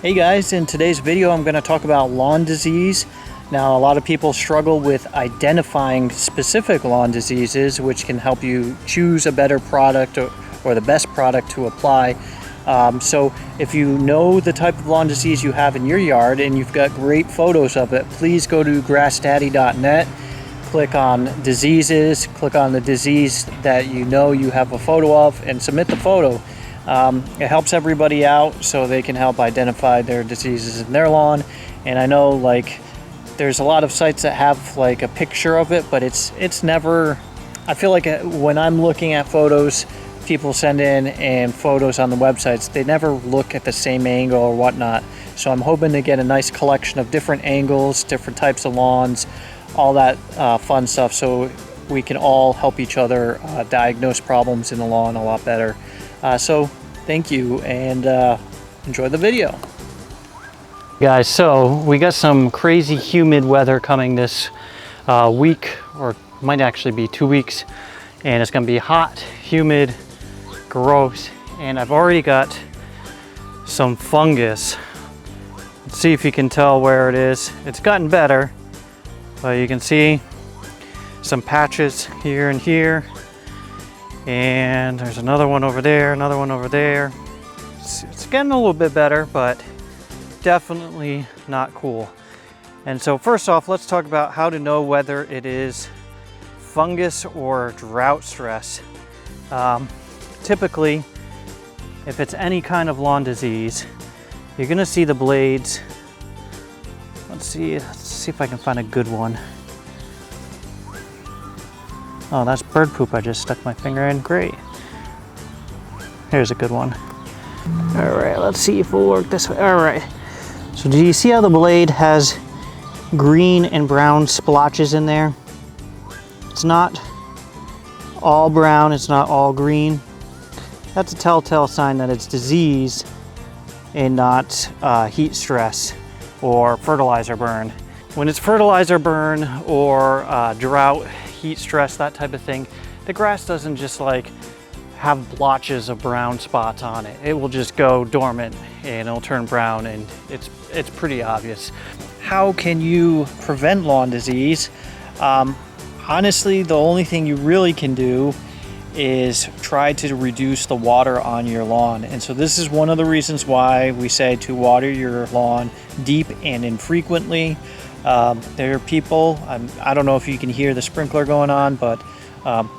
Hey guys, in today's video I'm going to talk about lawn disease. Now a lot of people struggle with identifying specific lawn diseases, which can help you choose a better product or the best product to apply. So if you know the type of lawn disease you have in your yard and you've got great photos of it, please go to grassdaddy.net, click on diseases, click on the disease that you know you have a photo of, and submit the photo. It helps everybody out so they can help identify their diseases in their lawn. And I know there's a lot of sites that have a picture of it, but it's never, I feel like when I'm looking at photos people send in and photos on the websites, they never look at the same angle or whatnot. So I'm hoping to get a nice collection of different angles, different types of lawns, all that fun stuff, so we can all help each other diagnose problems in the lawn a lot better. So thank you, and enjoy the video. Guys, so we got some crazy humid weather coming this week, or might actually be 2 weeks, and it's gonna be hot, humid, gross, and I've already got some fungus. Let's see if you can tell where it is. It's gotten better, but you can see some patches here and here. And there's another one over there, another one over there. It's getting a little bit better, but definitely not cool. And so first off, let's talk about how to know whether it is fungus or drought stress. Typically, if it's any kind of lawn disease, you're gonna see the blades. Let's see if I can find a good one. Oh, that's bird poop I just stuck my finger in. Great. Here's a good one. All right, let's see if we'll work this way. All right. So do you see how the blade has green and brown splotches in there? It's not all brown, it's not all green. That's a telltale sign that it's disease and not heat stress or fertilizer burn. When it's fertilizer burn or drought, heat stress, that type of thing, the grass doesn't just have blotches of brown spots on it. It will just go dormant and it'll turn brown, and it's pretty obvious. How can you prevent lawn disease? Honestly, the only thing you really can do is try to reduce the water on your lawn. And so this is one of the reasons why we say to water your lawn deep and infrequently. There are people, I don't know if you can hear the sprinkler going on, but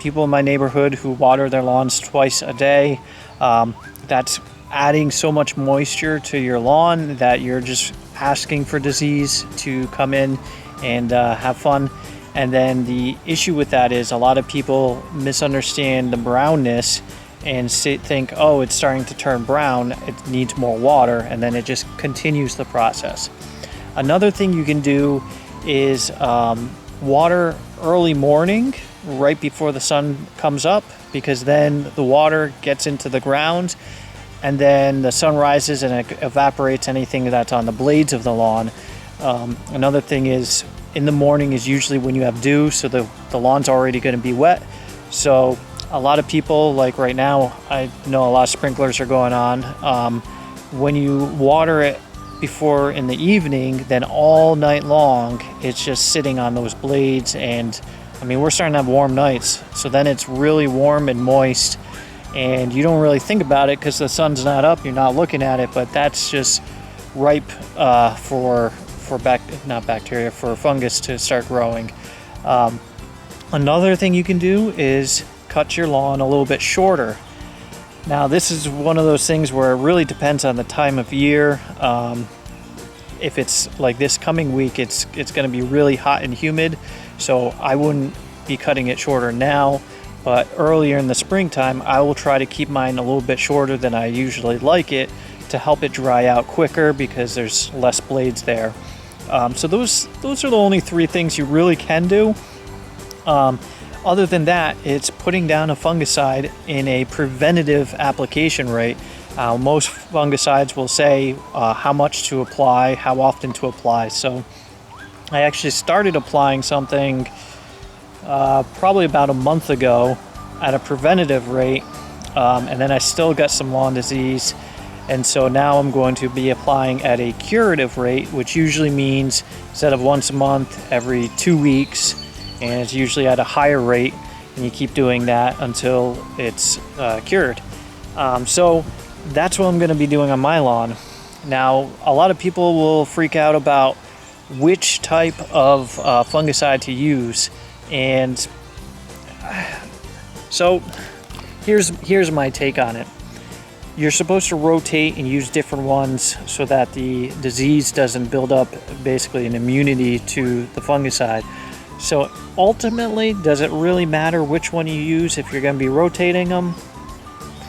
people in my neighborhood who water their lawns twice a day. That's adding so much moisture to your lawn that you're just asking for disease to come in and have fun. And then the issue with that is a lot of people misunderstand the brownness and think, oh, it's starting to turn brown, it needs more water, and then it just continues the process. Another thing you can do is water early morning, right before the sun comes up, because then the water gets into the ground and then the sun rises and it evaporates anything that's on the blades of the lawn. Another thing is in the morning is usually when you have dew, so the lawn's already going to be wet. So a lot of people, like right now, I know a lot of sprinklers are going on. When you water it before in the evening, then all night long it's just sitting on those blades, and I mean, we're starting to have warm nights, so then it's really warm and moist, and you don't really think about it because the sun's not up, you're not looking at it, but that's just ripe for fungus to start growing. Another thing you can do is cut your lawn a little bit shorter. Now this is one of those things where it really depends on the time of year. If it's like this coming week, it's going to be really hot and humid, so I wouldn't be cutting it shorter now, but earlier in the springtime I will try to keep mine a little bit shorter than I usually like it to help it dry out quicker because there's less blades there. So those are the only three things you really can do. Other than that, it's putting down a fungicide in a preventative application rate. Most fungicides will say how much to apply, how often to apply. So I actually started applying something probably about a month ago at a preventative rate, and then I still got some lawn disease, And so now I'm going to be applying at a curative rate, which usually means instead of once a month, every 2 weeks, and it's usually at a higher rate, and you keep doing that until it's cured. So that's what I'm going to be doing on my lawn. Now, a lot of people will freak out about which type of fungicide to use, and so here's my take on it. You're supposed to rotate and use different ones so that the disease doesn't build up basically an immunity to the fungicide. So ultimately, does it really matter which one you use if you're going to be rotating them?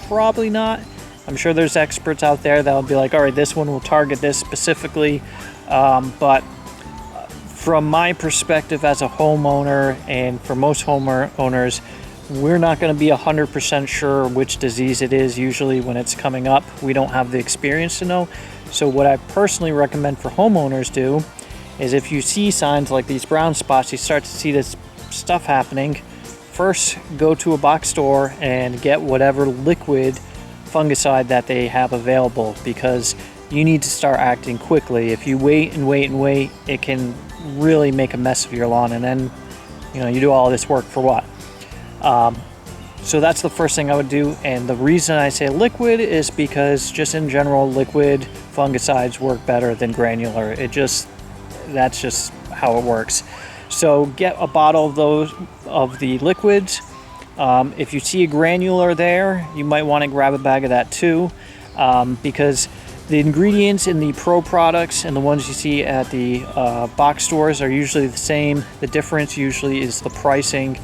Probably not. I'm sure there's experts out there that'll be like, all right, this one will target this specifically. But from my perspective as a homeowner, and for most homeowners, we're not going to be 100% sure which disease it is usually when it's coming up. We don't have the experience to know. So what I personally recommend for homeowners do is if you see signs like these brown spots, you start to see this stuff happening, first go to a box store and get whatever liquid fungicide that they have available, because you need to start acting quickly. If you wait and wait and wait, it can really make a mess of your lawn, and then you do all this work for what? So that's the first thing I would do. And the reason I say liquid is because just in general, liquid fungicides work better than granular. That's just how it works. So get a bottle of the liquids. If you see a granular there, you might want to grab a bag of that too, because the ingredients in the pro products and the ones you see at the box stores are usually the same. The difference usually is the pricing.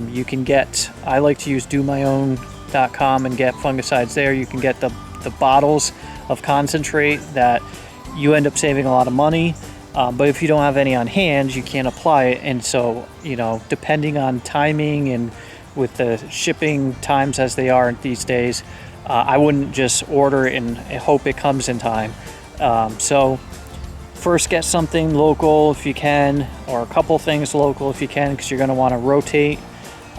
You can get, I like to use domyown.com and get fungicides there. You can get the bottles of concentrate that you end up saving a lot of money. But if you don't have any on hand, you can't apply it. And so, depending on timing and with the shipping times as they are these days, I wouldn't just order it and hope it comes in time. So first get something local if you can, or a couple things local if you can, because you're going to want to rotate.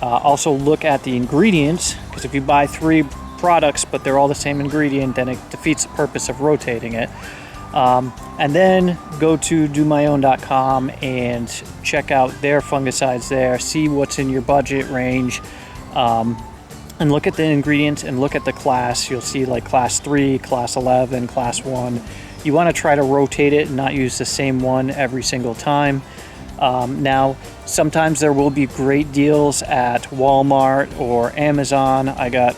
Also look at the ingredients, because if you buy 3 products but they're all the same ingredient, then it defeats the purpose of rotating it. And then go to domyown.com and check out their fungicides there, see what's in your budget range, and look at the ingredients and look at the class. You'll see like class 3, class 11, class 1. You want to try to rotate it and not use the same one every single time. Now, sometimes there will be great deals at Walmart or Amazon. I got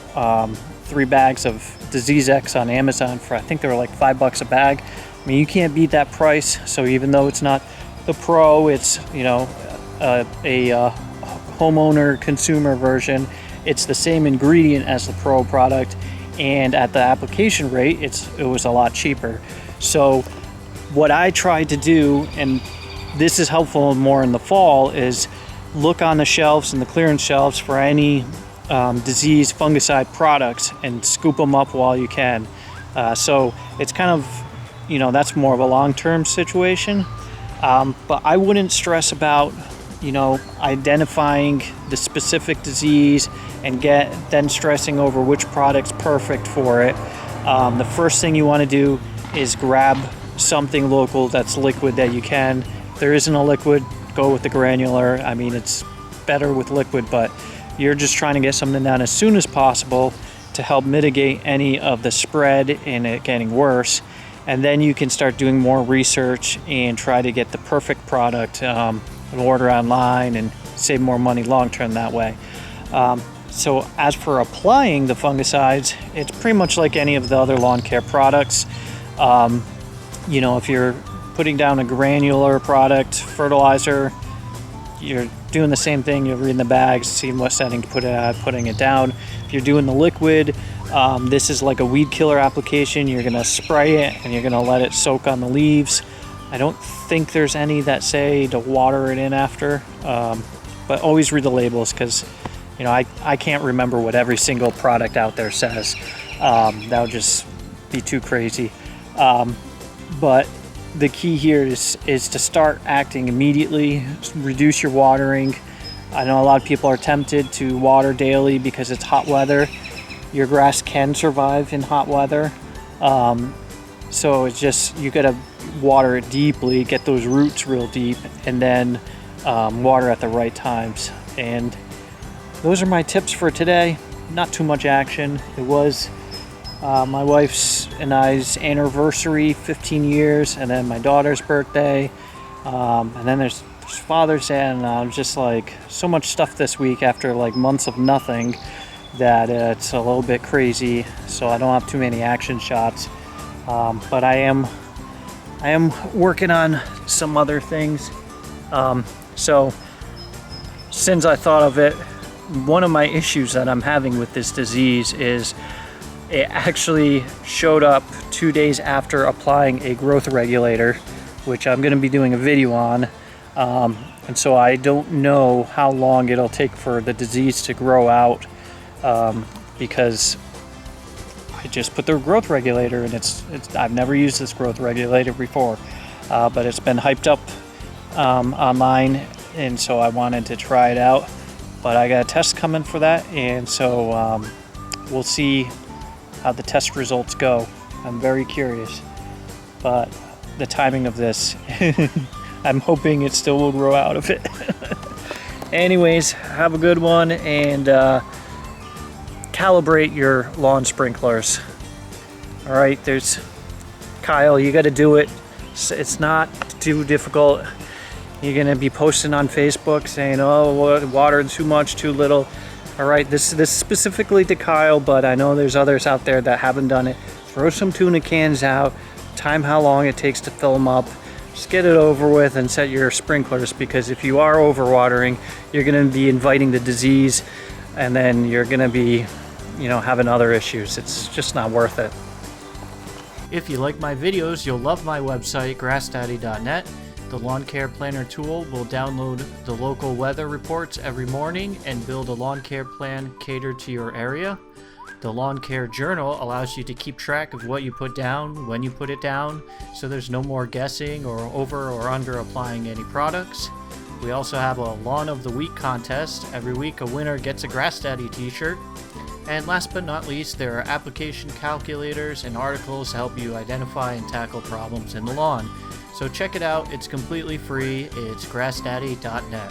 3 bags of Disease X on Amazon for, I think they were like $5 a bag. I mean, you can't beat that price. So even though it's not the pro, it's a homeowner consumer version, it's the same ingredient as the pro product, and at the application rate, it was a lot cheaper. So what I tried to do, and this is helpful more in the fall, is look on the shelves and the clearance shelves for any disease fungicide products and scoop them up while you can. So it's kind of, that's more of a long-term situation. But I wouldn't stress about, identifying the specific disease and then stressing over which product's perfect for it. The first thing you want to do is grab something local that's liquid that you can. If there isn't a liquid, go with the granular. I mean, it's better with liquid, but you're just trying to get something done as soon as possible to help mitigate any of the spread and it getting worse. And then you can start doing more research and try to get the perfect product and order online and save more money long term that way. So as for applying the fungicides, it's pretty much like any of the other lawn care products. If you're putting down a granular product, fertilizer, you're doing the same thing. You're reading the bags, seeing what setting to put it at, putting it down. If you're doing the liquid, this is like a weed killer application. You're going to spray it and you're going to let it soak on the leaves. I don't think there's any that say to water it in after, but always read the labels, because I can't remember what every single product out there says. That would just be too crazy. But the key here is to start acting immediately, reduce your watering. I know a lot of people are tempted to water daily because it's hot weather. Your grass can survive in hot weather. So it's just, you gotta water it deeply, get those roots real deep, and then water at the right times. And those are my tips for today. Not too much action. It was my wife's and I's anniversary, 15 years, and then my daughter's birthday, and then there's Father's Day, and I'm just like, so much stuff this week after like months of nothing that it's a little bit crazy. So I don't have too many action shots, but I am working on some other things. So since I thought of it, one of my issues that I'm having with this disease is it actually showed up 2 days after applying a growth regulator, which I'm going to be doing a video on. And so I don't know how long it'll take for the disease to grow out, because I just put the growth regulator, and I've never used this growth regulator before, but it's been hyped up online, and so I wanted to try it out. But I got a test coming for that, and so we'll see how the test results go. I'm very curious, but the timing of this, I'm hoping it still will grow out of it. Anyways, have a good one, and calibrate your lawn sprinklers. All right, there's Kyle, you got to do it. It's not too difficult. You're gonna be posting on Facebook saying, oh, water too much, too little. All right, this specifically to Kyle, but I know there's others out there that haven't done it. Throw some tuna cans out, time how long it takes to fill them up. Just get it over with and set your sprinklers, because if you are overwatering, you're gonna be inviting the disease, and then you're gonna be, having other issues. It's just not worth it. If you like my videos, you'll love my website, grassdaddy.net. The Lawn Care Planner tool will download the local weather reports every morning and build a lawn care plan catered to your area. The Lawn Care Journal allows you to keep track of what you put down, when you put it down, so there's no more guessing or over or under applying any products. We also have a Lawn of the Week contest. Every week a winner gets a Grass Daddy t-shirt. And last but not least, there are application calculators and articles to help you identify and tackle problems in the lawn. So check it out, it's completely free, it's grassdaddy.net.